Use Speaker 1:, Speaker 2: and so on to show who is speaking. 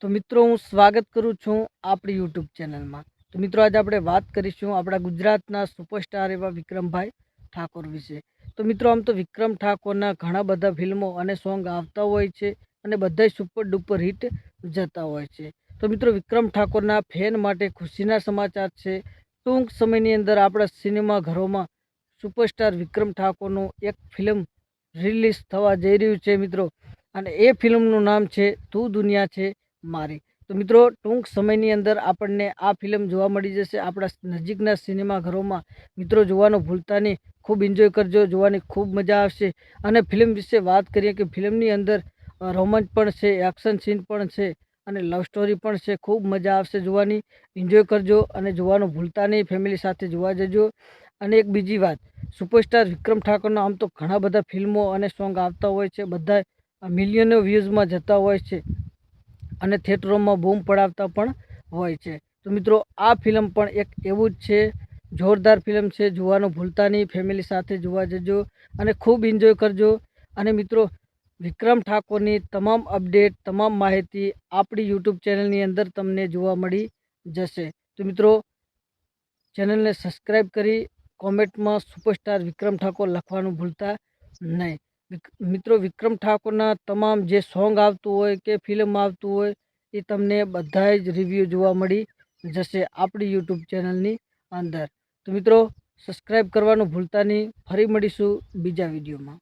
Speaker 1: तो मित्रों हूँ स्वागत करूँ छूँ आपणी यूट्यूब चैनल में। तो मित्रों आज આપણે વાત કરીશું આપણા ગુજરાતના સુપરસ્ટાર એવા વિક્રમભાઈ ઠાકોર વિશે। તો મિત્રો આમ તો વિક્રમ ઠાકોરના ઘણા બધા ફિલ્મો અને સોંગ આવતા હોય છે અને બધાય સુપર ડુપર હિટ જતા હોય છે। તો મિત્રો વિક્રમ ઠાકોરના ફેન માટે ખુશીના સમાચાર છે। ટૂંક સમયની અંદર આપણા સિનેમા ઘરોમાં સુપરસ્ટાર વિક્રમ ઠાકોરનું એક ફિલ્મ રિલીઝ થવા જઈ રહ્યું છે મિત્રો, અને એ ફિલ્મનું નામ છે તું દુનિયા છે મારી। તો મિત્રો ટૂંક સમયની અંદર આપણને આ ફિલ્મ જોવા મળી જશે આપણા નજીકના સિનેમા ઘરોમાં। મિત્રો જોવાનું ભૂલતા નહીં, ખૂબ એન્જોય કરજો, જોવાની ખૂબ મજા આવશે। અને ફિલ્મ વિશે વાત કરીએ કે ફિલ્મની અંદર રોમાંચ પણ છે, એક્શન સીન પણ છે અને લવ સ્ટોરી પણ છે। ખૂબ મજા આવશે જોવાની, એન્જોય કરજો અને જોવાનું ભૂલતા નહીં, ફેમિલી સાથે જોવા જજો। અને એક બીજી વાત, સુપરસ્ટાર વિક્રમ ઠાકોરના આમ તો ઘણા બધા ફિલ્મો અને સોંગ આવતા હોય છે, બધા મિલિયનો વ્યૂઝમાં જતા હોય છે અને થિયેટરોમાં બૂમ પડાવતા પણ હોય છે। તો મિત્રો આ ફિલ્મ પણ એક એવું જ છે, જોરદાર ફિલ્મ છે, જોવાનું ભૂલતા નહીં, ફેમિલી સાથે જોવા જજો અને ખૂબ એન્જોય કરજો। અને મિત્રો વિક્રમ ઠાકોરની તમામ અપડેટ, તમામ માહિતી આપણી યુટ્યુબ ચેનલની અંદર તમને જોવા મળી જશે। તો મિત્રો ચેનલને સબસ્ક્રાઈબ કરી કોમેન્ટમાં સુપરસ્ટાર વિક્રમ ઠાકોર લખવાનું ભૂલતા નહીં। મિત્રો વિક્રમ ઠાકોરના તમામ જે સોંગ આવતું હોય કે ફિલ્મ આવતું હોય એ તમને બધાય જ રિવ્યૂ જોવા મળી જશે આપણી યુટ્યુબ ચેનલની અંદર। તો મિત્રો સબસ્ક્રાઈબ કરવાનું ભૂલતા નહીં। ફરી મળીશું બીજા વિડીયોમાં।